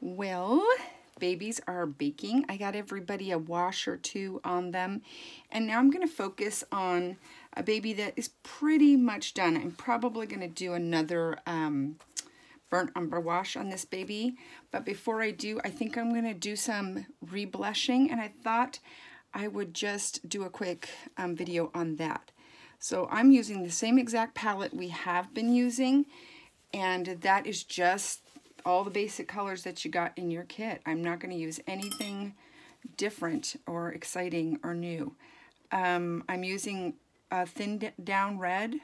Well, babies are baking. I got everybody a wash or two on them. And now I'm going to focus on a baby that is pretty much done. I'm probably going to do another burnt umber wash on this baby. But before I do, I think I'm going to do some reblushing. And I thought I would just do a quick video on that. So I'm using the same exact palette we have been using. And that is just all the basic colors that you got in your kit. I'm not going to use anything different or exciting or new. I'm using a thin down red,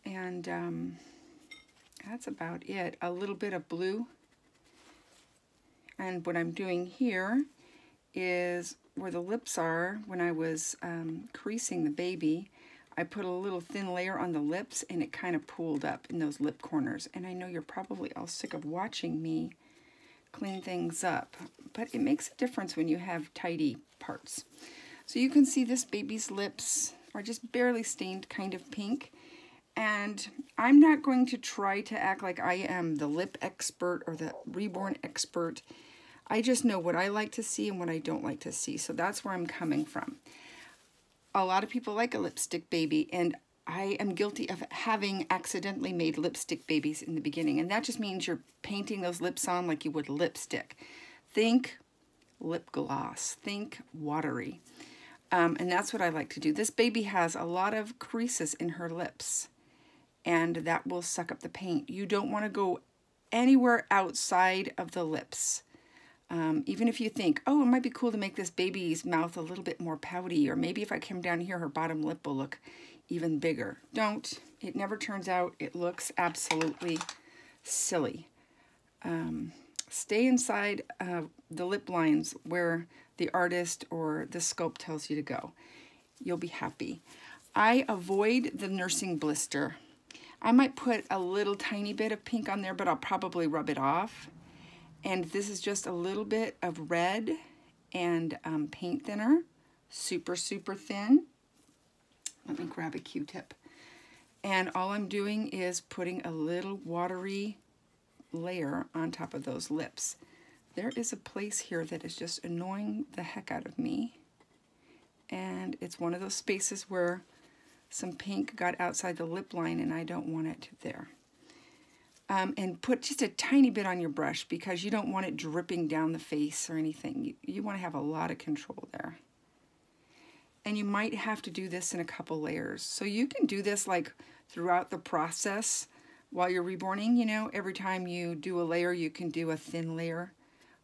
and that's about it. A little bit of blue. And what I'm doing here is where the lips are, when I was creasing the baby, I put a little thin layer on the lips and it kind of pooled up in those lip corners. And I know you're probably all sick of watching me clean things up, but it makes a difference when you have tidy parts. So you can see this baby's lips are just barely stained kind of pink. And I'm not going to try to act like I am the lip expert or the reborn expert. I just know what I like to see and what I don't like to see. So that's where I'm coming from. A lot of people like a lipstick baby, and I am guilty of having accidentally made lipstick babies in the beginning. And that just means you're painting those lips on like you would lipstick. Think lip gloss. Think watery. And that's what I like to do. This baby has a lot of creases in her lips, and that will suck up the paint. You don't want to go anywhere outside of the lips. Even if you think, oh, it might be cool to make this baby's mouth a little bit more pouty, or maybe if I come down here, her bottom lip will look even bigger. Don't. It never turns out. It looks absolutely silly. Stay inside the lip lines where the artist or the sculpt tells you to go. You'll be happy. I avoid the nursing blister. I might put a little tiny bit of pink on there, but I'll probably rub it off. And this is just a little bit of red and paint thinner, super, super thin. Let me grab a Q-tip. And all I'm doing is putting a little watery layer on top of those lips. There is a place here that is just annoying the heck out of me. And it's one of those spaces where some pink got outside the lip line and I don't want it there. And put just a tiny bit on your brush because you don't want it dripping down the face or anything. You want to have a lot of control there. And you might have to do this in a couple layers. So you can do this like throughout the process while you're reborning. You know, every time you do a layer, you can do a thin layer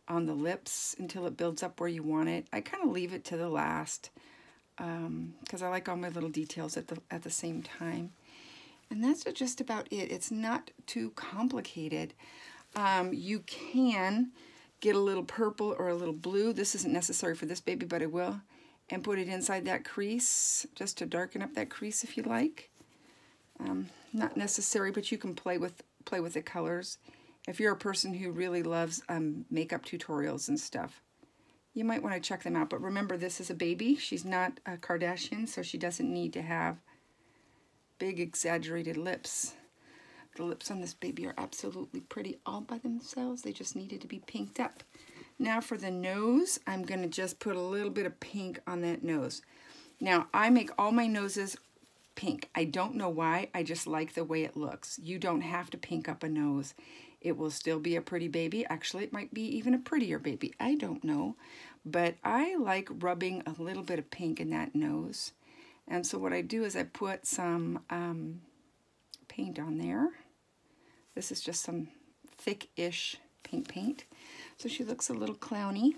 on the lips until it builds up where you want it. I kind of leave it to the last because I like all my little details at the same time. And that's just about it. It's not too complicated. You can get a little purple or a little blue. This isn't necessary for this baby, but I will. And put it inside that crease just to darken up that crease if you like. Not necessary, but you can play with the colors. If you're a person who really loves makeup tutorials and stuff, you might want to check them out. But remember, this is a baby. She's not a Kardashian, so she doesn't need to have big exaggerated lips. The lips on this baby are absolutely pretty all by themselves. They just needed to be pinked up. Now for the nose, I'm going to just put a little bit of pink on that nose. Now I make all my noses pink. I don't know why, I just like the way it looks. You don't have to pink up a nose. It will still be a pretty baby. Actually, it might be even a prettier baby. I don't know. But I like rubbing a little bit of pink in that nose. And so what I do is I put some paint on there. This is just some thick-ish pink paint. So she looks a little clowny.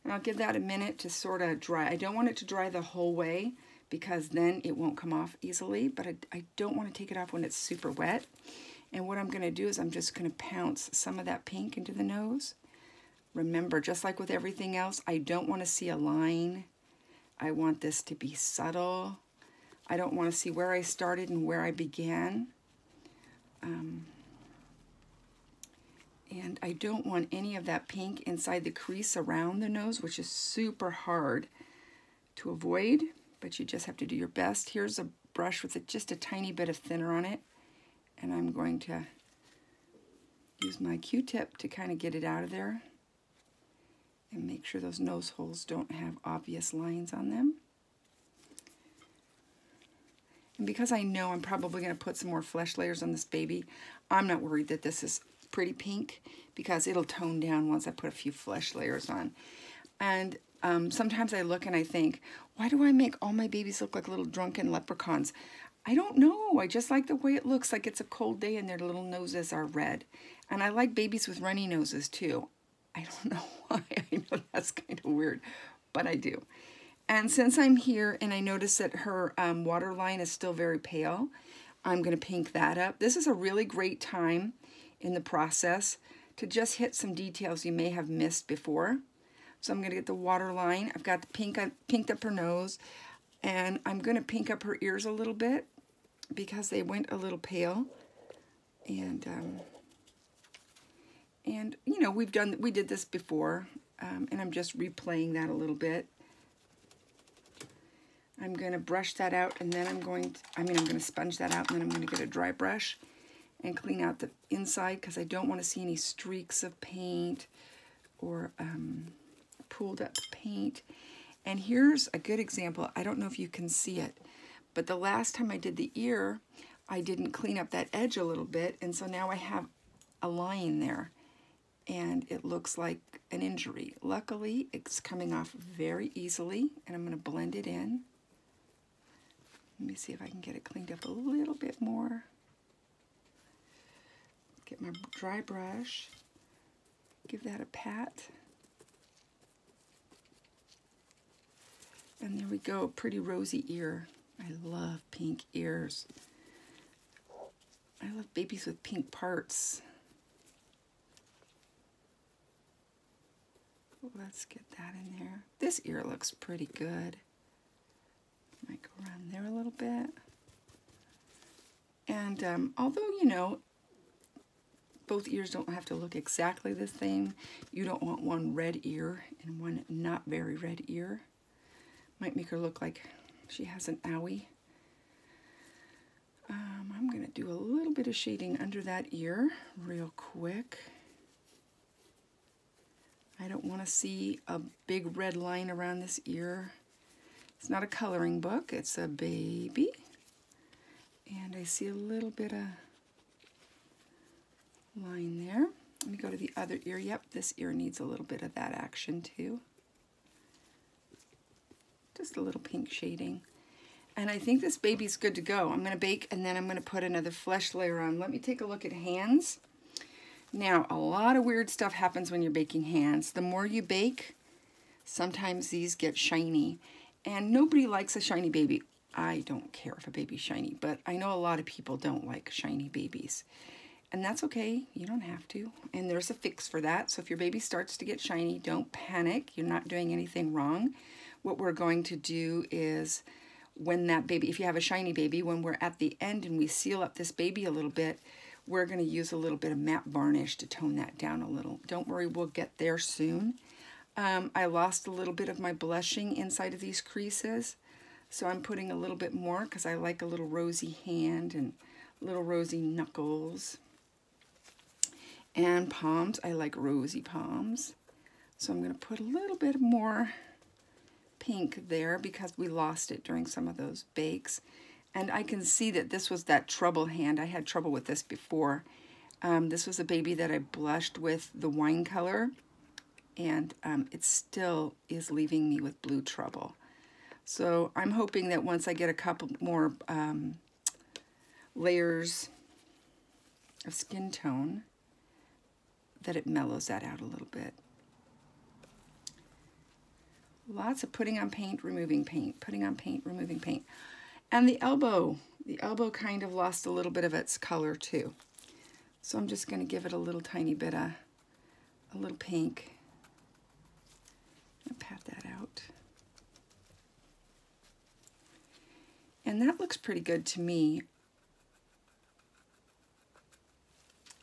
And I'll give that a minute to sort of dry. I don't want it to dry the whole way because then it won't come off easily. But I don't want to take it off when it's super wet. And what I'm going to do is I'm just going to pounce some of that pink into the nose. Remember, just like with everything else, I don't want to see a line. I want this to be subtle. I don't want to see where I started and where I began. And I don't want any of that pink inside the crease around the nose, which is super hard to avoid, but you just have to do your best. Here's a brush with just a tiny bit of thinner on it, and I'm going to use my Q-tip to kind of get it out of there and make sure those nose holes don't have obvious lines on them. And because I know I'm probably going to put some more flesh layers on this baby, I'm not worried that this is pretty pink because it'll tone down once I put a few flesh layers on. And sometimes I look and I think, why do I make all my babies look like little drunken leprechauns? I don't know. I just like the way it looks, like it's a cold day and their little noses are red. And I like babies with runny noses too. I don't know why. I know that's kind of weird, but I do. And since I'm here and I notice that her waterline is still very pale, I'm going to pink that up. This is a really great time in the process to just hit some details you may have missed before. So I'm going to get the waterline. I've got the pinked up her nose, and I'm going to pink up her ears a little bit because they went a little pale. And you know, we did this before, and I'm just replaying that a little bit. I'm going to brush that out, and then I'm going to sponge that out, and then I'm going to get a dry brush and clean out the inside because I don't want to see any streaks of paint or pooled up paint. And here's a good example. I don't know if you can see it, but the last time I did the ear, I didn't clean up that edge a little bit, and so now I have a line there, and it looks like an injury. Luckily, it's coming off very easily, and I'm going to blend it in. Let me see if I can get it cleaned up a little bit more. Get my dry brush, give that a pat. And there we go, pretty rosy ear. I love pink ears. I love babies with pink parts. Let's get that in there. This ear looks pretty good. Might go around there a little bit. And although, you know, both ears don't have to look exactly the same, you don't want one red ear and one not very red ear. Might make her look like she has an owie. I'm going to do a little bit of shading under that ear real quick. I don't want to see a big red line around this ear. It's not a coloring book, it's a baby. And I see a little bit of line there. Let me go to the other ear. Yep, this ear needs a little bit of that action too. Just a little pink shading. And I think this baby's good to go. I'm going to bake, and then I'm going to put another flesh layer on. Let me take a look at hands. Now, a lot of weird stuff happens when you're baking hands. The more you bake, sometimes these get shiny. And nobody likes a shiny baby. I don't care if a baby's shiny, but I know a lot of people don't like shiny babies. And that's okay. You don't have to. And there's a fix for that. So if your baby starts to get shiny, don't panic. You're not doing anything wrong. What we're going to do is when that baby, if you have a shiny baby, when we're at the end and we seal up this baby a little bit, we're going to use a little bit of matte varnish to tone that down a little. Don't worry, we'll get there soon. I lost a little bit of my blushing inside of these creases, so I'm putting a little bit more because I like a little rosy hand and little rosy knuckles. And palms, I like rosy palms. So I'm going to put a little bit more pink there because we lost it during some of those bakes. And I can see that this was that trouble hand. I had trouble with this before. This was a baby that I blushed with the wine color, and it still is leaving me with blue trouble. So I'm hoping that once I get a couple more layers of skin tone, that it mellows that out a little bit. Lots of putting on paint, removing paint, putting on paint, removing paint. And the elbow kind of lost a little bit of its color too. So I'm just going to give it a little tiny bit of, a little pink. I'll pat that out. And that looks pretty good to me.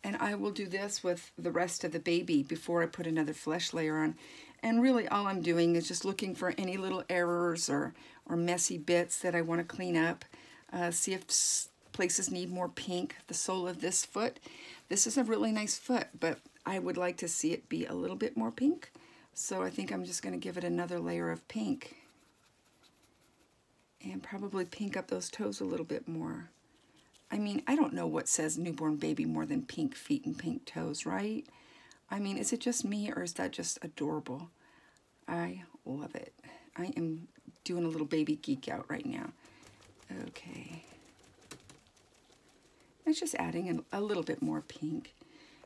And I will do this with the rest of the baby before I put another flesh layer on. And really all I'm doing is just looking for any little errors or messy bits that I want to clean up. See if places need more pink. The sole of this foot, this is a really nice foot, but I would like to see it be a little bit more pink. So I think I'm just going to give it another layer of pink. And probably pink up those toes a little bit more. I mean, I don't know what says newborn baby more than pink feet and pink toes, right? I mean, is it just me or is that just adorable? I love it. I am doing a little baby geek out right now. Okay. It's just adding a little bit more pink.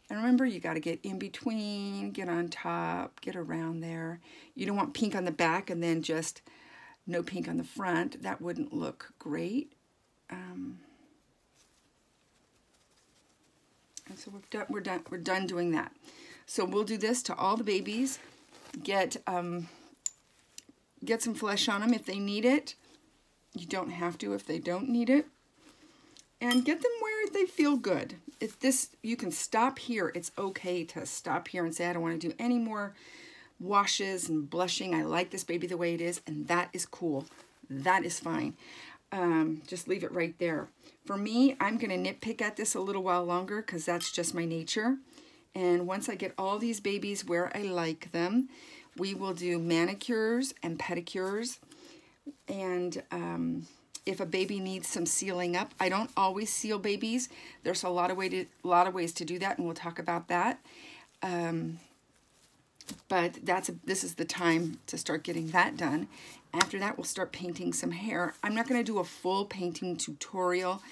And remember, you got to get in between, get on top, get around there. You don't want pink on the back and then just no pink on the front. That wouldn't look great. And so we're done doing that. So we'll do this to all the babies. Get some flesh on them if they need it. You don't have to if they don't need it. And get them where they feel good. If this, you can stop here. It's okay to stop here and say, I don't want to do any more washes and blushing. I like this baby the way it is, and that is cool. That is fine. Just leave it right there. For me, I'm going to nitpick at this a little while longer because that's just my nature. And once I get all these babies where I like them, we will do manicures and pedicures. And if a baby needs some sealing up, I don't always seal babies. There's a lot of ways to do that, and we'll talk about that. But this is the time to start getting that done. After that, we'll start painting some hair. I'm not going to do a full painting tutorial,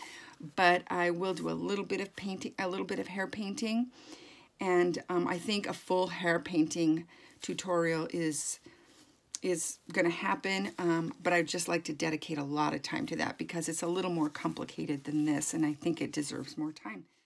but I will do a little bit of painting, a little bit of hair painting. And I think a full hair painting tutorial is going to happen, but I'd just like to dedicate a lot of time to that because it's a little more complicated than this, and I think it deserves more time.